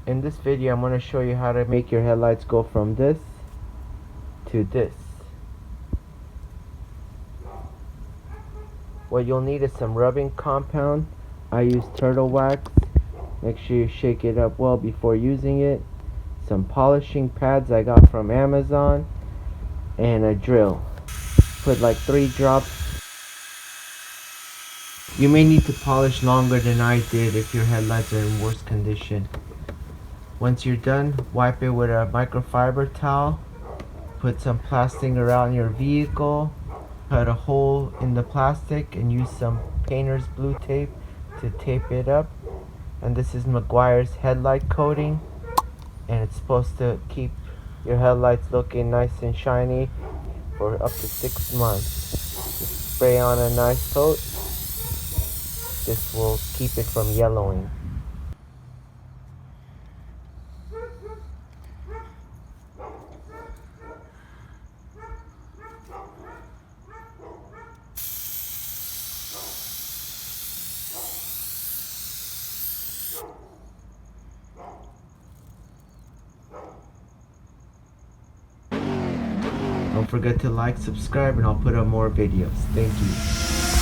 In this video, I'm going to show you how to make your headlights go from this to this. What you'll need is some rubbing compound. I use turtle wax. Make sure you shake it up well before using it. Some polishing pads I got from Amazon. And a drill. Put like 3 drops. You may need to polish longer than I did if your headlights are in worse condition. Once you're done, wipe it with a microfiber towel. Put some plastic around your vehicle. Cut a hole in the plastic and use some painter's blue tape to tape it up. And this is McGuire's headlight coating, and it's supposed to keep your headlights looking nice and shiny for up to 6 months. Just spray on a nice coat. This will keep it from yellowing. Don't forget to like, subscribe, and I'll put up more videos. Thank you.